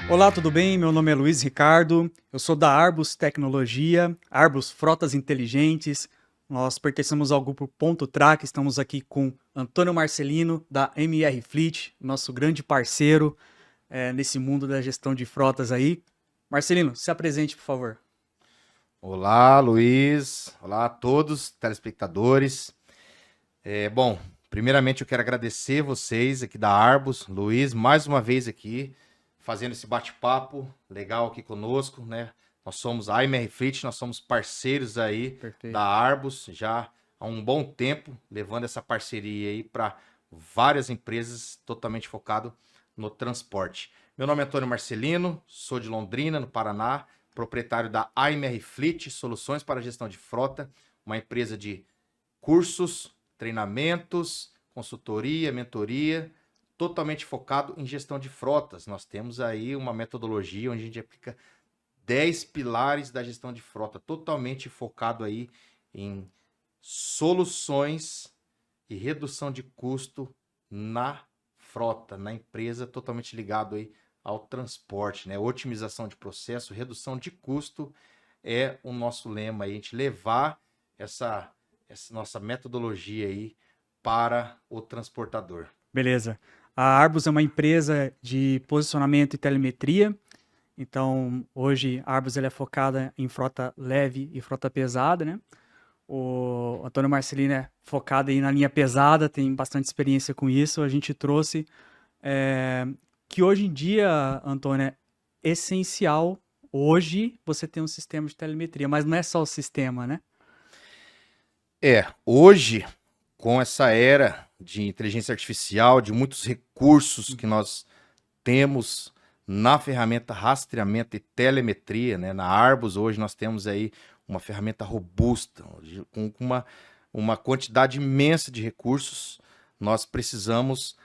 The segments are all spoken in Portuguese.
Olá, tudo bem? Meu nome é Luiz Ricardo, eu sou da Arbus Tecnologia, Arbus Frotas Inteligentes. Nós pertencemos ao grupo Ponto Track, estamos aqui com Antônio Marcelino, da MR Fleet, nosso grande parceiro nesse mundo da gestão de frotas aí. Marcelino, se apresente, por favor. Olá, Luiz. Olá a todos, telespectadores. Bom, primeiramente eu quero agradecer vocês aqui da Arbus, Luiz, mais uma vez aqui, fazendo esse bate-papo legal aqui conosco, né? Nós somos a MR Fleet, nós somos parceiros aí da Perfeito. Arbus já há um bom tempo, levando essa parceria aí para várias empresas totalmente focado no transporte. Meu nome é Antônio Marcelino, sou de Londrina, no Paraná, proprietário da AMR Fleet, Soluções para Gestão de Frota, uma empresa de cursos, treinamentos, consultoria, mentoria, totalmente focado em gestão de frotas. Nós temos aí uma metodologia onde a gente aplica 10 pilares da gestão de frota, totalmente focado aí em soluções e redução de custo na frota, na empresa, totalmente ligado aí ao transporte, né? Otimização de processo, redução de custo é o nosso lema aí, a gente levar essa nossa metodologia aí para o transportador. Beleza. A Arbus é uma empresa de posicionamento e telemetria. Então, hoje a Arbus ela é focada em frota leve e frota pesada, né? O Antônio Marcelino é focado aí na linha pesada, tem bastante experiência com isso. A gente trouxe é, que hoje em dia, Antônio, é essencial hoje você ter um sistema de telemetria, mas não é só o sistema, né? Hoje, com essa era de inteligência artificial, de muitos recursos que nós temos na ferramenta rastreamento e telemetria, né? Na Arbus, hoje nós temos aí uma ferramenta robusta, com uma quantidade imensa de recursos. Nós precisamos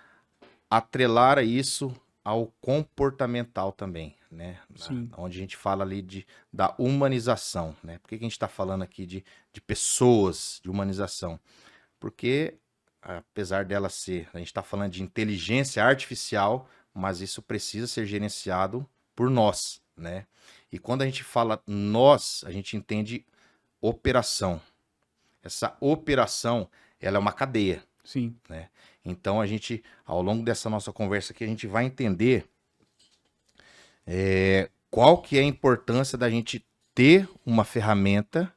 atrelar a isso ao comportamental também, né? Sim, Onde a gente fala ali da humanização, né? Por que a gente está falando aqui de pessoas, de humanização? Porque, apesar dela ser, a gente está falando de inteligência artificial, mas isso precisa ser gerenciado por nós, né? E quando a gente fala nós, a gente entende operação. Essa operação, ela é uma cadeia, sim, né? Então a gente, ao longo dessa nossa conversa aqui, a gente vai entender qual que é a importância da gente ter uma ferramenta,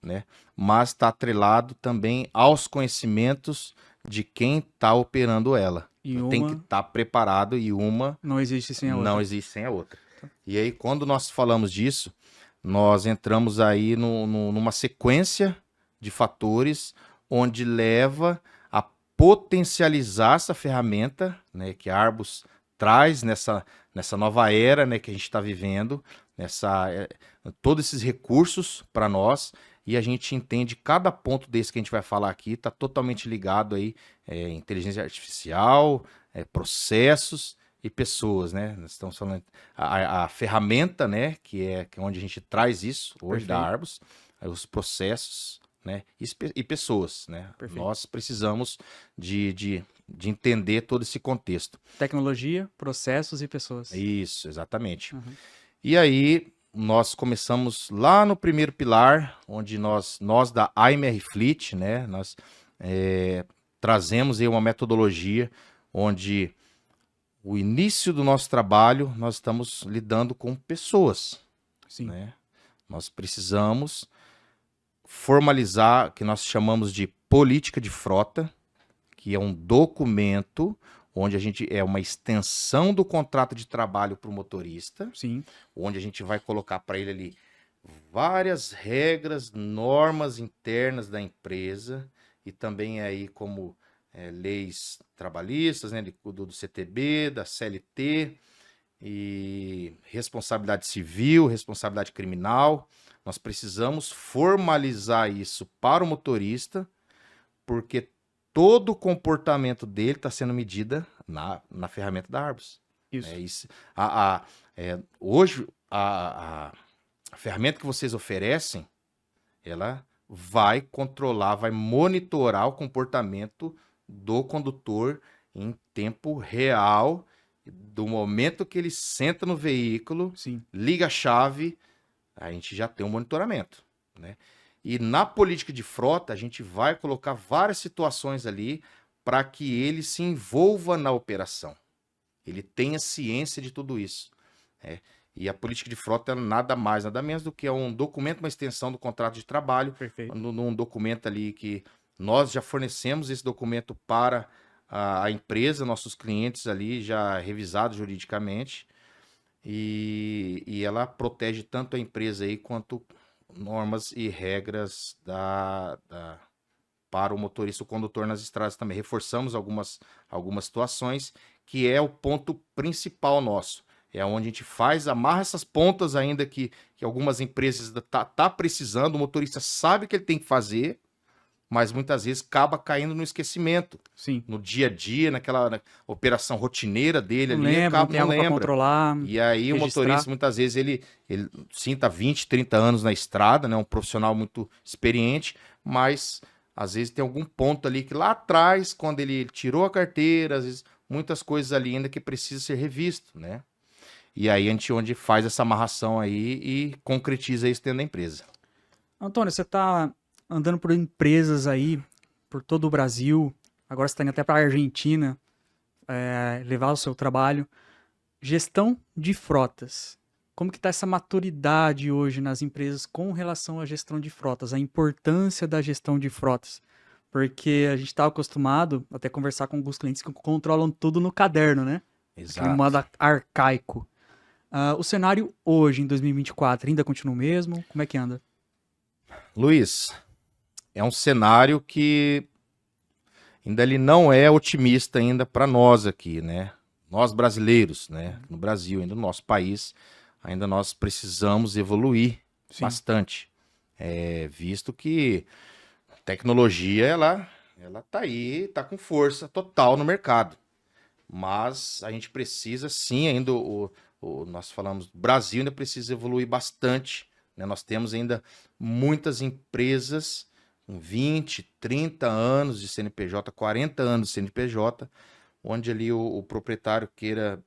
né? Mas está atrelado também aos conhecimentos de quem está operando ela. e Tem que uma estar preparado e uma não existe sem a não outra. existe sem a outra. E aí, quando nós falamos disso, nós entramos aí numa sequência de fatores onde leva a potencializar essa ferramenta, né, que a Arbus traz nessa nova era, né, que a gente está vivendo, todos esses recursos para nós, e a gente entende cada ponto desse que a gente vai falar aqui está totalmente ligado aí inteligência artificial, processos e pessoas, né? Nós estamos falando a ferramenta, né? Que é onde a gente traz isso hoje da Perfeito, Arbus, os processos, né? E pessoas, né? perfeito. Nós precisamos de entender todo esse contexto. Tecnologia, processos e pessoas. Isso, exatamente. Uhum. E aí nós começamos lá no primeiro pilar, onde nós da AMR Fleet, né? Nós trazemos aí uma metodologia onde o início do nosso trabalho, nós estamos lidando com pessoas, Sim, né? Nós precisamos formalizar o que nós chamamos de política de frota, que é um documento onde a gente é uma extensão do contrato de trabalho para o motorista, sim, onde a gente vai colocar para ele ali várias regras, normas internas da empresa e também aí como leis trabalhistas, né, do CTB, da CLT e responsabilidade civil, responsabilidade criminal. Nós precisamos formalizar isso para o motorista, porque todo o comportamento dele está sendo medido na ferramenta da Arbus. isso. É isso. Hoje, a ferramenta que vocês oferecem, ela vai controlar, vai monitorar o comportamento do condutor em tempo real do momento que ele senta no veículo, Sim. liga a chave, a gente já tem um monitoramento, né? E na política de frota, a gente vai colocar várias situações ali para que ele se envolva na operação. Ele tenha ciência de tudo isso, né? E a política de frota é nada mais, nada menos do que um documento, uma extensão do contrato de trabalho, Perfeito. num documento ali que nós já fornecemos esse documento para a empresa, nossos clientes ali já revisados juridicamente, e ela protege tanto a empresa aí quanto normas e regras para o motorista, o condutor nas estradas também. Reforçamos algumas situações que é o ponto principal nosso. É onde a gente amarra essas pontas ainda que algumas empresas tá precisando, o motorista sabe que ele tem que fazer, mas muitas vezes acaba caindo no esquecimento. Sim. No dia a dia, naquela operação rotineira dele Não ali, lembra, não tem algo para lembra. controlar. E aí o registrar. motorista, muitas vezes, ele sim, tá 20, 30 anos na estrada, né? Um profissional muito experiente, mas às vezes tem algum ponto ali que lá atrás, quando ele tirou a carteira, às vezes muitas coisas ali ainda que precisa ser revisto, né? E aí a gente onde faz essa amarração aí e concretiza isso dentro da empresa. Antônio, você está andando por empresas aí, por todo o Brasil, agora você está indo até para a Argentina, levar o seu trabalho. Gestão de frotas. Como que está essa maturidade hoje nas empresas com relação à gestão de frotas, a importância da gestão de frotas? Porque a gente está acostumado até conversar com alguns clientes que controlam tudo no caderno, né? Aquele modo arcaico. O cenário hoje, em 2024, ainda continua o mesmo? Como é que anda? Luiz, é um cenário que ainda ele não é otimista ainda para nós aqui, né? Nós brasileiros, né? No Brasil, ainda no nosso país, ainda nós precisamos evoluir bastante. Visto que a tecnologia, ela tá aí, tá com força total no mercado. Mas a gente precisa sim ainda, nós falamos, o Brasil ainda precisa evoluir bastante, né? Nós temos ainda muitas empresas com 20, 30 anos de CNPJ, 40 anos de CNPJ, onde ali o proprietário queira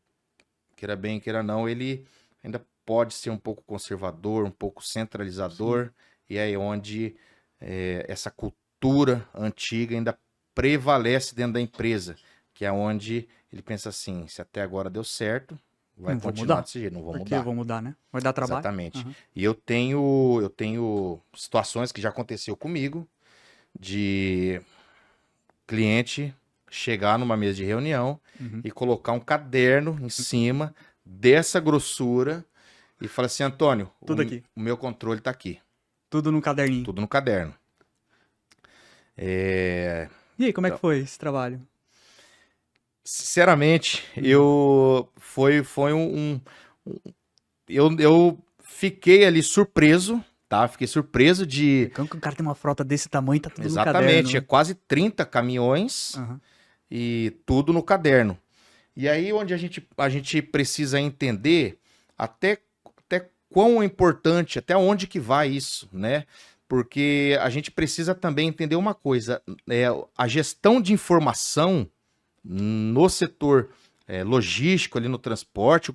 bem, queira não, ele ainda pode ser um pouco conservador, um pouco centralizador, sim. E aí onde essa cultura antiga ainda prevalece dentro da empresa, que é onde ele pensa assim, se até agora deu certo, vai não continuar desse jeito, não vou mudar. Porque eu vou mudar, né? Vai dar trabalho. Exatamente. Uhum. E eu tenho situações que já aconteceu comigo, de cliente chegar numa mesa de reunião e colocar um caderno em cima dessa grossura e falar assim, Antônio, tudo aqui. O meu controle tá aqui. Tudo no caderninho. Tudo no caderno. E aí, como é que foi esse trabalho? Sinceramente, eu fiquei ali surpreso, tá? Fiquei surpreso de... Como que o cara tem uma frota desse tamanho, tá tudo Exatamente, no caderno, né? quase 30 caminhões e tudo no caderno. E aí onde a gente precisa entender até quão importante, até onde que vai isso, né? Porque a gente precisa também entender uma coisa, a gestão de informação no setor logístico, ali no transporte,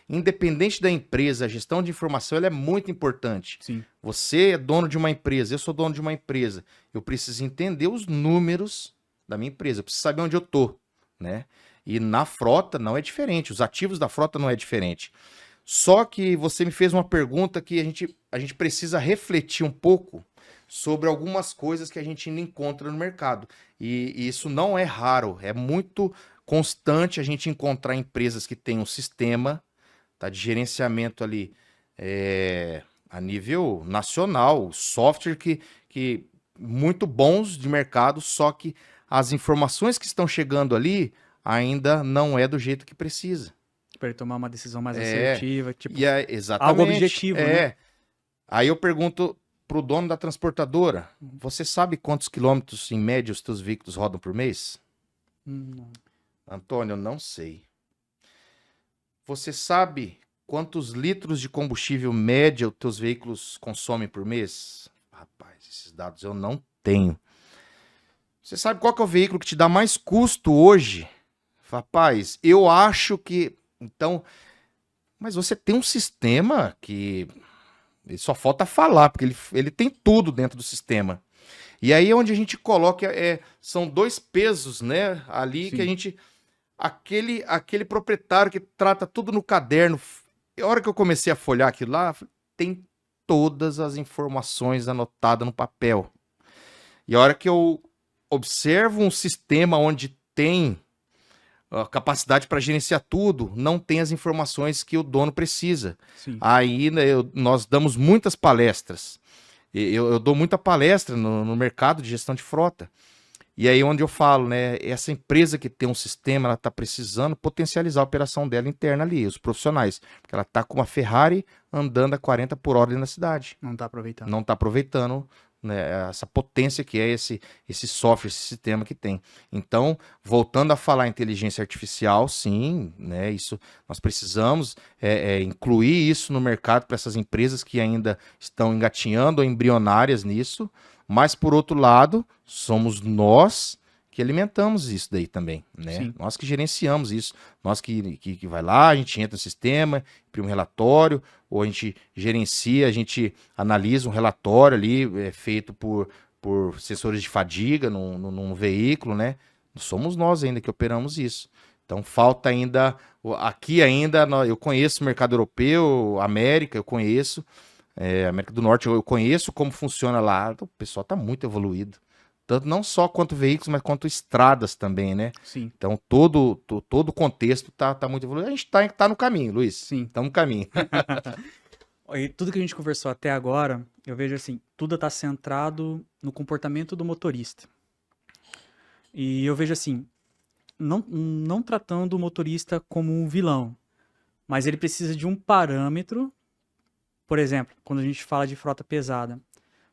independente da empresa, a gestão de informação ela é muito importante. Sim. Você é dono de uma empresa, eu sou dono de uma empresa. Eu preciso entender os números da minha empresa, eu preciso saber onde eu estou, né? E na frota não é diferente, os ativos da frota não é diferente. Só que você me fez uma pergunta que a gente precisa refletir um pouco sobre algumas coisas que a gente ainda encontra no mercado. E isso não é raro, é muito constante a gente encontrar empresas que têm um sistema, tá, de gerenciamento ali a nível nacional, software que muito bons de mercado, só que as informações que estão chegando ali ainda não é do jeito que precisa. Para ele tomar uma decisão mais assertiva, tipo, exatamente, algo objetivo, né? Aí eu pergunto pro dono da transportadora, você sabe quantos quilômetros, em média, os teus veículos rodam por mês? Não. Antônio, eu não sei. Você sabe quantos litros de combustível média os teus veículos consomem por mês? Rapaz, esses dados eu não tenho. Você sabe qual que é o veículo que te dá mais custo hoje? Rapaz, eu acho que. Então. Mas você tem um sistema que. Ele só falta falar, porque ele tem tudo dentro do sistema. E aí é onde a gente coloca. São dois pesos, né? Ali que a Sim, gente. Aquele proprietário que trata tudo no caderno. A hora que eu comecei a folhar aquilo lá, tem todas as informações anotadas no papel. E a hora que eu observo um sistema onde tem a capacidade para gerenciar tudo, não tem as informações que o dono precisa. sim, Aí, né, nós damos muitas palestras. Eu dou muita palestra no mercado de gestão de frota. E aí onde eu falo, né, essa empresa que tem um sistema, ela está precisando potencializar a operação dela interna ali, os profissionais. Porque ela está com uma Ferrari andando a 40 por hora ali na cidade. não tá aproveitando. Não está aproveitando, né, essa potência que é esse software, esse sistema que tem. Então, voltando a falar inteligência artificial, sim, né, isso nós precisamos incluir isso no mercado para essas empresas que ainda estão engatinhando ou embrionárias nisso, mas por outro lado, somos nós que alimentamos isso daí também, né? Sim, Nós que gerenciamos isso, nós que vai lá, a gente entra no sistema, imprime um relatório, ou a gente gerencia, a gente analisa um relatório ali feito por sensores de fadiga num veículo, né? Somos nós ainda que operamos isso. Então falta ainda, aqui ainda, eu conheço o mercado europeu, América, eu conheço, América do Norte, eu conheço como funciona lá, o pessoal está muito evoluído. Tanto não só quanto veículos, mas quanto estradas também, né? sim, Então todo o contexto tá muito evoluído. A gente tá no caminho, Luiz. sim. Estamos no caminho. E tudo que a gente conversou até agora, eu vejo assim, tudo está centrado no comportamento do motorista. E eu vejo assim, não tratando o motorista como um vilão, mas ele precisa de um parâmetro, por exemplo, quando a gente fala de frota pesada,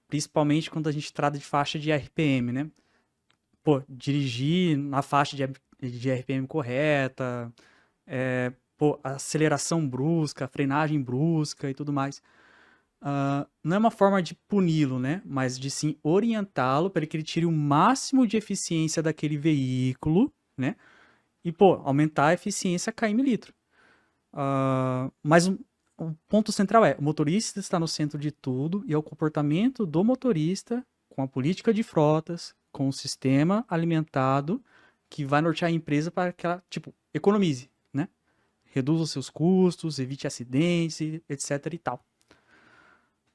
principalmente quando a gente trata de faixa de RPM, né? Pô, dirigir na faixa de RPM correta, pô, aceleração brusca, frenagem brusca e tudo mais. Não é uma forma de puni-lo, né? Mas de sim orientá-lo para que ele tire o máximo de eficiência daquele veículo, né? E, pô, aumentar a eficiência km litro. Mas o ponto central é, o motorista está no centro de tudo e é o comportamento do motorista com a política de frotas, com o sistema alimentado que vai nortear a empresa para que ela, tipo, economize, né? Reduza os seus custos, evite acidentes, etc e tal.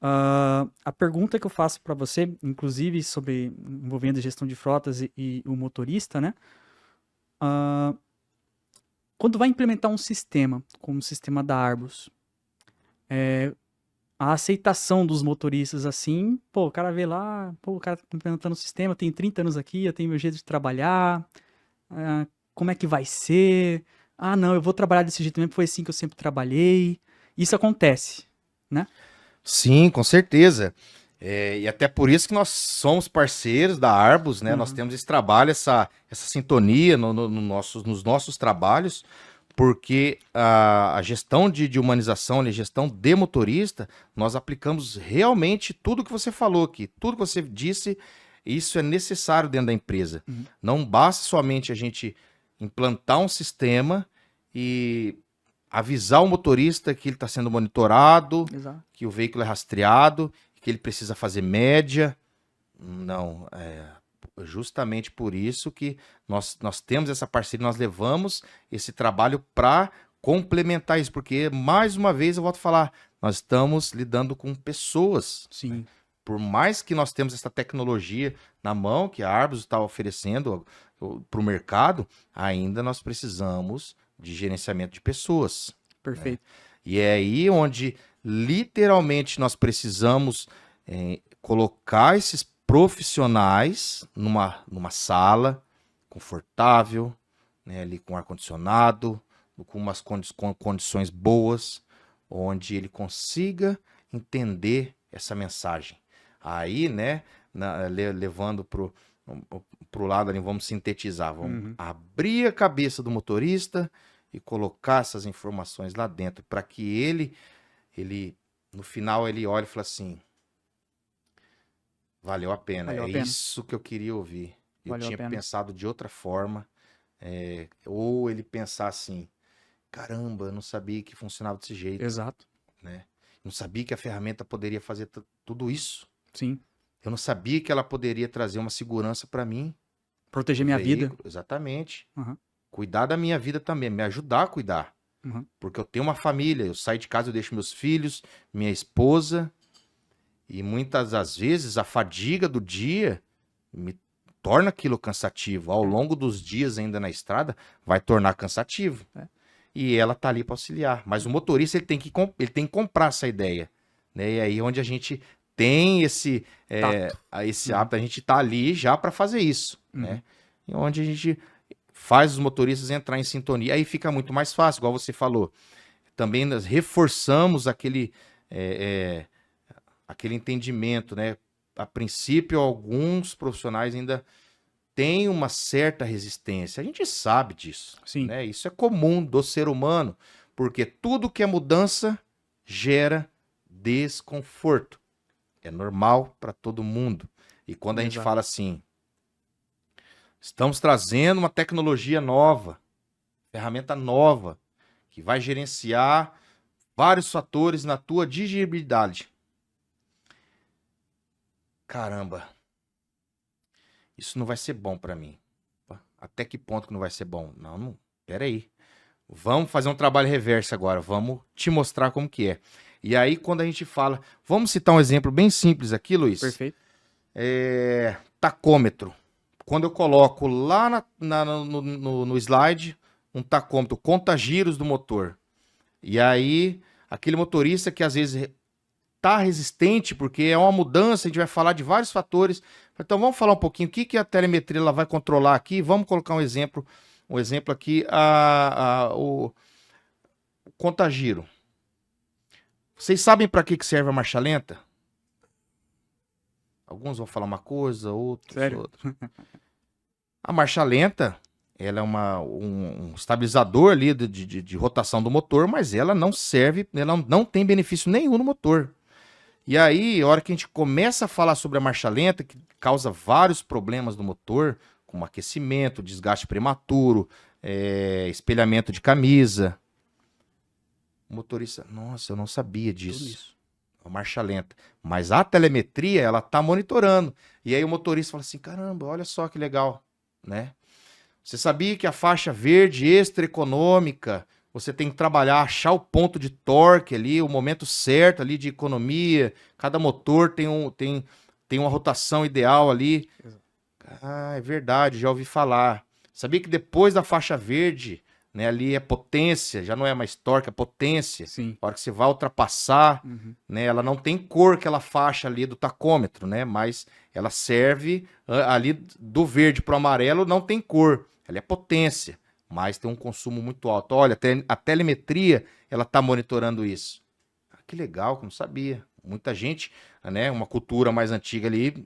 A pergunta que eu faço para você, inclusive sobre envolvendo a gestão de frotas e o motorista, né? Quando vai implementar um sistema, como o sistema da Arbus, a aceitação dos motoristas assim, pô, o cara vê lá, pô, o cara tá implementando o sistema, tem 30 anos aqui, eu tenho meu jeito de trabalhar, como é que vai ser? Ah, não, eu vou trabalhar desse jeito mesmo, foi assim que eu sempre trabalhei. Isso acontece, né? Sim, com certeza. E até por isso que nós somos parceiros da Arbus, né? Nós Uhum, temos esse trabalho, essa sintonia nos nossos trabalhos, porque a gestão de humanização, a gestão de motorista, nós aplicamos realmente tudo que você falou aqui, tudo que você disse, isso é necessário dentro da empresa. uhum, Não basta somente a gente implantar um sistema e avisar o motorista que ele está sendo monitorado, exato. que o veículo é rastreado, que ele precisa fazer média. Não, justamente por isso que nós temos essa parceria, nós levamos esse trabalho para complementar isso, porque, mais uma vez, eu volto a falar, nós estamos lidando com pessoas. Sim, Por mais que nós temos essa tecnologia na mão, que a Arbus está oferecendo para o mercado, ainda nós precisamos de gerenciamento de pessoas. perfeito. E é aí onde literalmente nós precisamos colocar esses profissionais numa sala confortável, né, ali com ar-condicionado, com umas condições boas, onde ele consiga entender essa mensagem. Aí, né, levando pro lado ali, vamos sintetizar, vamos Uhum, abrir a cabeça do motorista e colocar essas informações lá dentro, para que ele, no final, ele olhe e fale assim, valeu a pena, valeu é a pena, isso que eu queria ouvir. Eu valeu a tinha pena. pensado de outra forma, Ou ele pensar assim, caramba, eu não sabia que funcionava desse jeito, Exato. né? Não sabia que a ferramenta poderia fazer tudo isso. Sim. Eu não sabia que ela poderia trazer uma segurança para mim, Proteger no minha vida. veículo. Exatamente. Uhum. Cuidar da minha vida também, me ajudar a cuidar. Uhum. Porque eu tenho uma família, eu saio de casa, eu deixo meus filhos, minha esposa, e muitas das vezes a fadiga do dia me torna aquilo cansativo. Ao longo dos dias ainda na estrada, vai tornar cansativo. É. E ela tá ali para auxiliar. Mas o motorista ele tem que comprar essa ideia, né? E aí onde a gente tem esse hábito, a gente tá ali já para fazer isso, né? E onde a gente faz os motoristas entrar em sintonia, aí fica muito mais fácil, igual você falou. Também nós reforçamos aquele entendimento, né? A princípio, alguns profissionais ainda têm uma certa resistência. A gente sabe disso, Sim. né? Isso é comum do ser humano, porque tudo que é mudança gera desconforto. É normal para todo mundo. E quando a gente Exato. fala assim, estamos trazendo uma tecnologia nova, ferramenta nova, que vai gerenciar vários fatores na tua dirigibilidade. Caramba, isso não vai ser bom para mim. Até que ponto que não vai ser bom? Não, peraí. Vamos fazer um trabalho reverso agora, vamos te mostrar como que é. E aí, quando a gente fala... Vamos citar um exemplo bem simples aqui, Luiz. Perfeito. Tacômetro. Quando eu coloco lá no slide um tacômetro, conta giros do motor. E aí, aquele motorista que às vezes tá resistente, porque é uma mudança, a gente vai falar de vários fatores. Então vamos falar um pouquinho o que a telemetria ela vai controlar aqui. Vamos colocar um exemplo aqui, o conta-giro. Vocês sabem para que serve a marcha lenta? Alguns vão falar uma coisa, outros Sério? outra. A marcha lenta, ela é um estabilizador ali de rotação do motor, mas ela não serve, ela não tem benefício nenhum no motor. E aí, a hora que a gente começa a falar sobre a marcha lenta, que causa vários problemas no motor, como aquecimento, desgaste prematuro, espelhamento de camisa. O motorista, nossa, eu não sabia Tudo disso. isso. A marcha lenta. Mas a telemetria, ela tá monitorando. E aí o motorista fala assim, caramba, olha só que legal, né? Você sabia que a faixa verde extra econômica, você tem que trabalhar, achar o ponto de torque ali, o momento certo ali de economia. Cada motor tem uma rotação ideal ali. Exato. Ah, é verdade, já ouvi falar. Sabia que depois da faixa verde, né, ali é potência, já não é mais torque, é potência. Sim. A hora que você vai ultrapassar, né, ela não tem cor aquela faixa ali do tacômetro, né, mas ela serve ali do verde para o amarelo, não tem cor, ela é potência, mas tem um consumo muito alto. Olha, a telemetria, ela está monitorando isso. Ah, que legal, que eu não sabia. Muita gente, né, uma cultura mais antiga ali,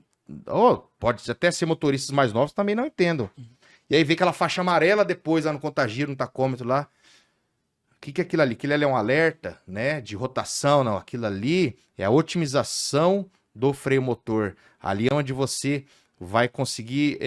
pode até ser motoristas mais novos, também não entendam. E aí vê aquela faixa amarela depois lá no contagiro, no tacômetro lá. O que é aquilo ali? Aquilo ali é um alerta, né? De rotação, não. Aquilo ali é a otimização do freio motor. Ali é onde você vai conseguir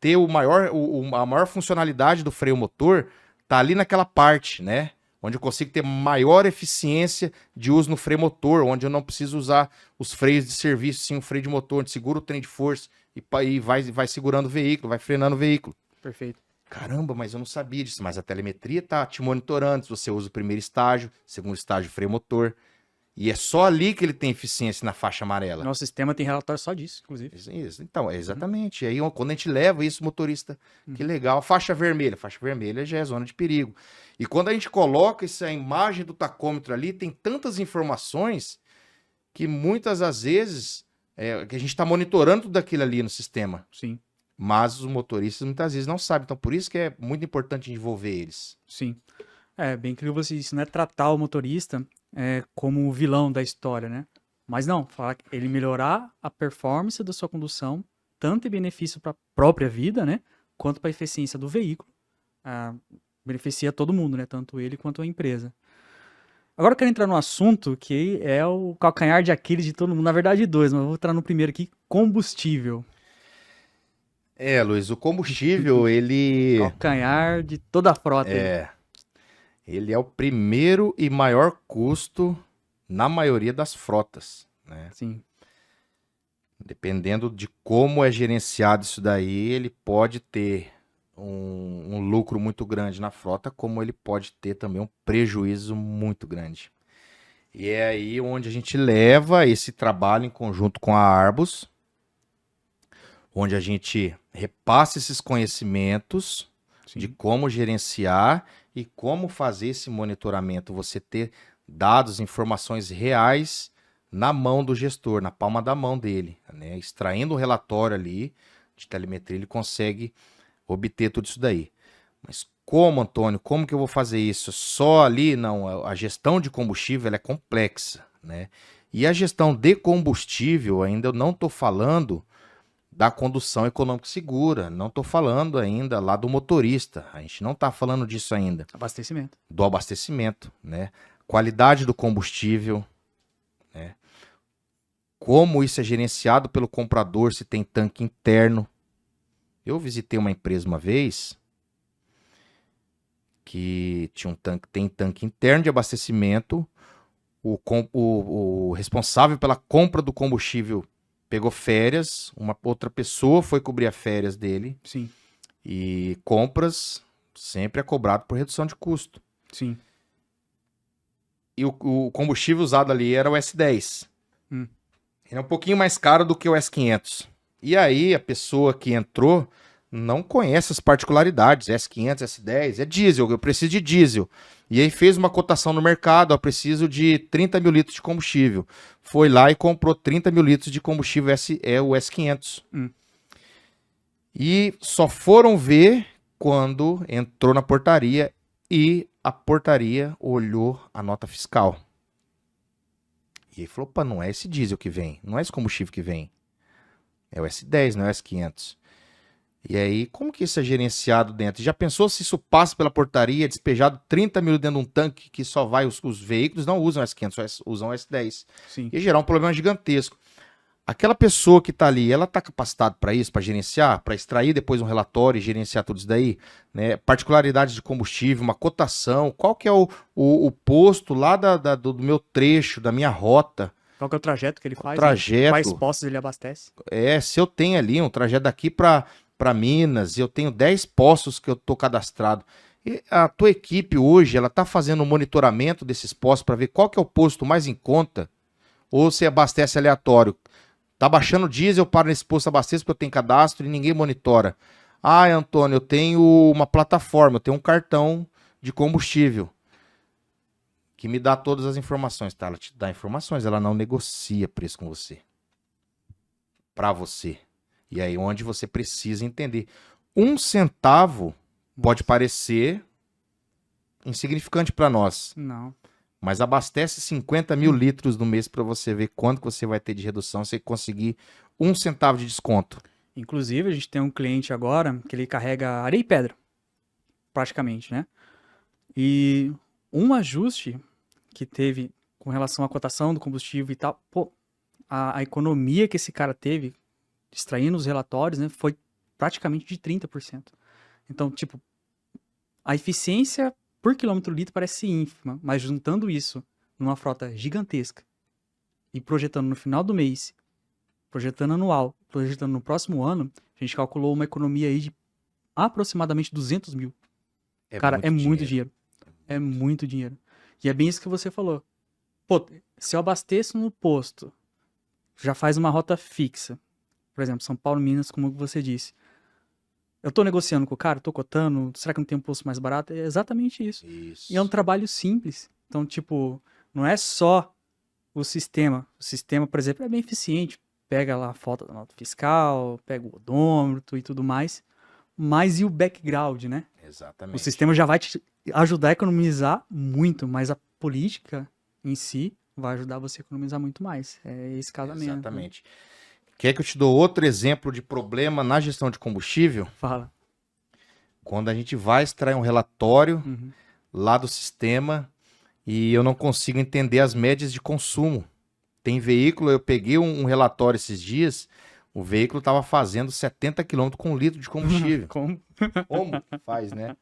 ter a maior funcionalidade do freio motor, tá ali naquela parte, né? Onde eu consigo ter maior eficiência de uso no freio motor, onde eu não preciso usar os freios de serviço, sim o freio de motor, onde segura o trem de força e vai segurando o veículo, vai frenando o veículo. Perfeito. Caramba, mas eu não sabia disso. Mas a telemetria tá te monitorando se você usa o primeiro estágio, segundo estágio, freio motor. E é só ali que ele tem eficiência na faixa amarela. Nosso sistema tem relatório só disso, inclusive. Isso. Então, exatamente. E aí, quando a gente leva isso, motorista, que legal. Faixa vermelha já é zona de perigo. E quando a gente coloca essa imagem do tacômetro ali, tem tantas informações que muitas das vezes que a gente está monitorando tudo aquilo ali no sistema. Sim. Mas os motoristas muitas vezes não sabem. Então, por isso que é muito importante envolver eles. Sim. Bem que você disse, não é tratar o motorista como o vilão da história, né? Mas não, falar que ele melhorar a performance da sua condução, tanto em benefício para a própria vida, né? Quanto para a eficiência do veículo. Beneficia todo mundo, né? Tanto ele quanto a empresa. Agora eu quero entrar no assunto que é o calcanhar de Aquiles de todo mundo. Na verdade, dois, mas eu vou entrar no primeiro aqui, combustível. Luiz, o combustível, Calcanhar de toda a frota. ele é o primeiro e maior custo na maioria das frotas, né? Sim. Dependendo de como é gerenciado isso daí, ele pode ter um lucro muito grande na frota, como ele pode ter também um prejuízo muito grande. E é aí onde a gente leva esse trabalho em conjunto com a Arbus, onde a gente repassa esses conhecimentos de Sim. como gerenciar e como fazer esse monitoramento, você ter dados, informações reais na mão do gestor, na palma da mão dele, né? Extraindo um relatório ali de telemetria, ele consegue obter tudo isso daí. Mas como, Antônio, como que eu vou fazer isso? Só ali? Não, a gestão de combustível ela é complexa, né? E a gestão de combustível, ainda eu não estou falando da condução econômica segura, não estou falando ainda lá do motorista, a gente não está falando disso ainda. Abastecimento. Do abastecimento, né? Qualidade do combustível, né? Como isso é gerenciado pelo comprador, se tem tanque interno. Eu visitei uma empresa uma vez que tinha tem tanque interno de abastecimento. O responsável pela compra do combustível pegou férias, uma outra pessoa foi cobrir as férias dele. Sim. E compras sempre é cobrado por redução de custo. Sim. E o combustível usado ali era o S10. Ele é um pouquinho mais caro do que o S500. E aí a pessoa que entrou não conhece as particularidades. S500, S10, é diesel, eu preciso de diesel. E aí fez uma cotação no mercado, eu preciso de 30 mil litros de combustível. Foi lá e comprou 30 mil litros de combustível, o S500. E só foram ver quando entrou na portaria e a portaria olhou a nota fiscal. E aí falou, opa, não é esse diesel que vem, não é esse combustível que vem. É o S10, não é o S500. E aí, como que isso é gerenciado dentro? Já pensou se isso passa pela portaria, despejado 30 mil dentro de um tanque que só vai, os veículos não usam S500, só usam S10. Sim. Ia gerar um problema gigantesco. Aquela pessoa que está ali, ela está capacitada para isso, para gerenciar, para extrair depois um relatório e gerenciar tudo isso daí? Né? Particularidades de combustível, uma cotação, qual que é o posto lá do meu trecho, da minha rota? Qual que é o trajeto que ele faz? Trajeto. Né? Quais postos ele abastece? Se eu tenho ali um trajeto daqui para Minas, e eu tenho 10 postos que eu estou cadastrado. E a tua equipe hoje, ela está fazendo um monitoramento desses postos para ver qual que é o posto mais em conta? Ou você abastece aleatório? Tá baixando diesel, eu paro nesse posto, abasteço porque eu tenho cadastro e ninguém monitora. Ah, Antônio, eu tenho uma plataforma, eu tenho um cartão de combustível que me dá todas as informações. Tá, ela te dá informações, ela não negocia preço com você. Para você. E aí onde você precisa entender. 1 centavo pode parecer insignificante para nós. Não. Mas abastece 50 mil litros no mês para você ver quanto que você vai ter de redução se conseguir 1 centavo de desconto. Inclusive, a gente tem um cliente agora que ele carrega areia e pedra, praticamente, né? E um ajuste que teve com relação à cotação do combustível e tal, pô, a economia que esse cara teve extraindo os relatórios, né, foi praticamente de 30%. Então, tipo, a eficiência por quilômetro litro parece ínfima, mas juntando isso numa frota gigantesca e projetando no final do mês, projetando anual, projetando no próximo ano, a gente calculou uma economia aí de aproximadamente 200 mil. Cara, é muito dinheiro. É muito dinheiro. E é bem isso que você falou. Pô, se eu abasteço no posto, já faz uma rota fixa. Por exemplo, São Paulo, Minas, como você disse. Eu tô negociando com o cara, tô cotando, será que não tem um posto mais barato? É exatamente isso. E é um trabalho simples. Então, tipo, não é só o sistema. O sistema, por exemplo, é bem eficiente. Pega lá a foto da nota fiscal, pega o odômetro e tudo mais. Mas e o background, né? Exatamente. O sistema já vai te ajudar a economizar muito, mas a política em si vai ajudar você a economizar muito mais. É esse casamento. Exatamente. Né? Quer que eu te dou outro exemplo de problema na gestão de combustível? Fala. Quando a gente vai extrair um relatório lá do sistema e eu não consigo entender as médias de consumo. Tem veículo, eu peguei um relatório esses dias, O veículo estava fazendo 70 km com 1 litro de combustível. Como? Como faz, né?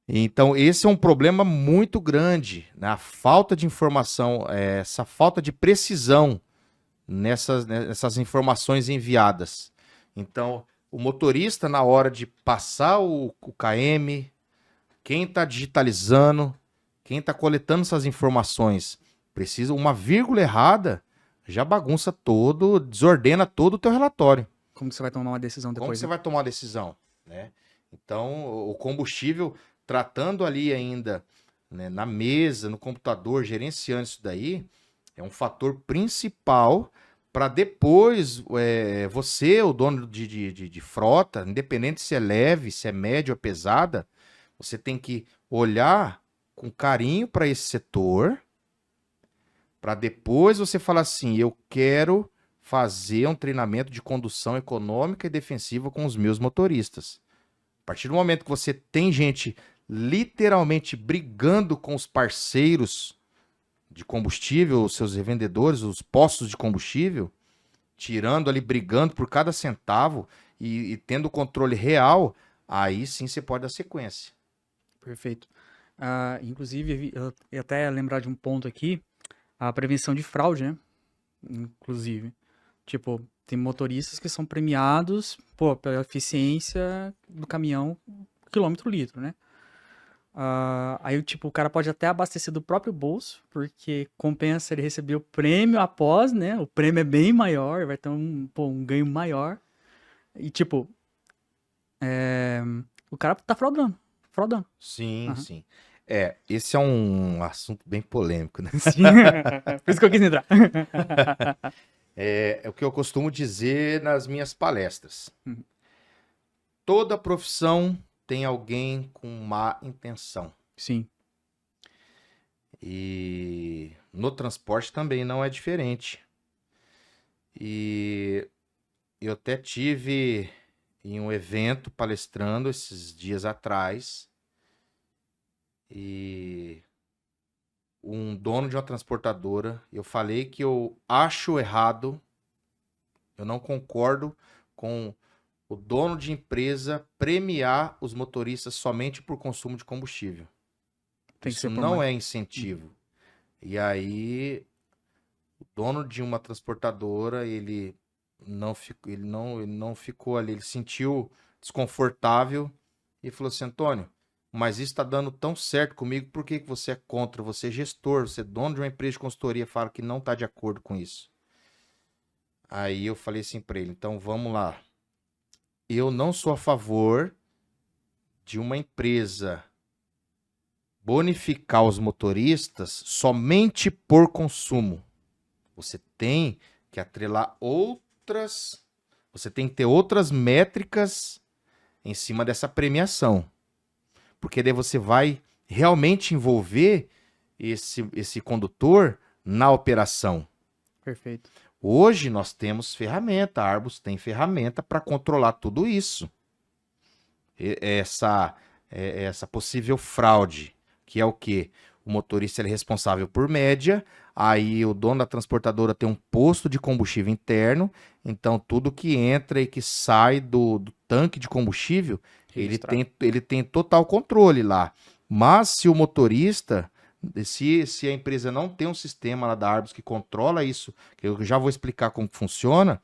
Então, esse é um problema muito grande, né? A falta de informação, essa falta de precisão nessas informações enviadas. Então, o motorista, na hora de passar o KM, quem está digitalizando, quem está coletando essas informações, precisa uma vírgula errada, já bagunça todo, desordena todo o teu relatório. Como que você vai tomar uma decisão Como depois? você vai tomar a decisão, né? Então, o combustível, tratando ali ainda, né, na mesa, no computador, gerenciando isso daí, é um fator principal para depois você, o dono de frota, independente se é leve, se é média ou pesada, você tem que olhar com carinho para esse setor, para depois você falar assim, eu quero fazer um treinamento de condução econômica e defensiva com os meus motoristas. A partir do momento que você tem gente literalmente brigando com os parceiros de combustível, os seus revendedores, os postos de combustível, tirando ali, brigando por cada centavo e tendo controle real, aí sim você pode dar sequência. Perfeito. Inclusive, eu ia até lembrar de um ponto aqui, a prevenção de fraude, né? Inclusive. Tipo, tem motoristas que são premiados, pô, pela eficiência do caminhão quilômetro-litro, né? Aí, tipo, o cara pode até abastecer do próprio bolso, porque compensa ele receber o prêmio após, né? O prêmio é bem maior, vai ter um ganho maior. E, tipo, o cara tá fraudando. Fraudando. Sim, Aham. sim. Esse é um assunto bem polêmico, né? Sim. Por isso que eu quis entrar. É o que eu costumo dizer nas minhas palestras. Uhum. Toda profissão tem alguém com má intenção. Sim. E no transporte também não é diferente. E eu até tive em um evento palestrando esses dias atrás. E um dono de uma transportadora, eu falei que eu acho errado, eu não concordo com o dono de empresa premiar os motoristas somente por consumo de combustível. Tem que Isso ser por não mais. é incentivo. E aí, o dono de uma transportadora, ele não ficou ali, ele sentiu desconfortável e falou assim, Antônio, mas isso está dando tão certo comigo, por que você é contra? Você é gestor, você é dono de uma empresa de consultoria, fala que não está de acordo com isso. Aí eu falei assim para ele, então vamos lá. Eu não sou a favor de uma empresa bonificar os motoristas somente por consumo. Você tem que atrelar você tem que ter outras métricas em cima dessa premiação. Porque daí você vai realmente envolver esse condutor na operação. Perfeito. Hoje nós temos ferramenta, a Arbus tem ferramenta para controlar tudo isso. Essa possível fraude, que é o quê? O motorista ele é responsável por média, aí o dono da transportadora tem um posto de combustível interno, então tudo que entra e que sai do tanque de combustível, ele tem total controle lá. Mas se o motorista, se a empresa não tem um sistema lá da Arbus que controla isso, que eu já vou explicar como funciona,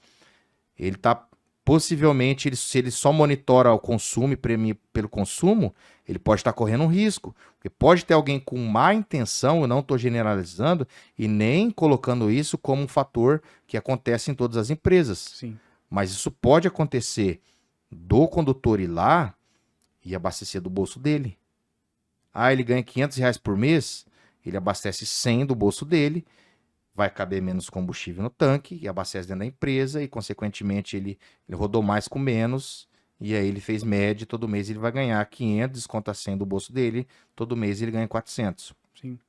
ele está possivelmente, se ele só monitora o consumo e premia pelo consumo, ele pode estar correndo um risco. Porque pode ter alguém com má intenção, eu não estou generalizando, e nem colocando isso como um fator que acontece em todas as empresas. Sim. Mas isso pode acontecer do condutor ir lá e abastecer do bolso dele. Ele ganha R$500 por mês, ele abastece 100 do bolso dele, vai caber menos combustível no tanque e abastece dentro da empresa e, consequentemente, ele rodou mais com menos e aí ele fez média, todo mês ele vai ganhar 500, desconta 100 do bolso dele, todo mês ele ganha 400. Sim.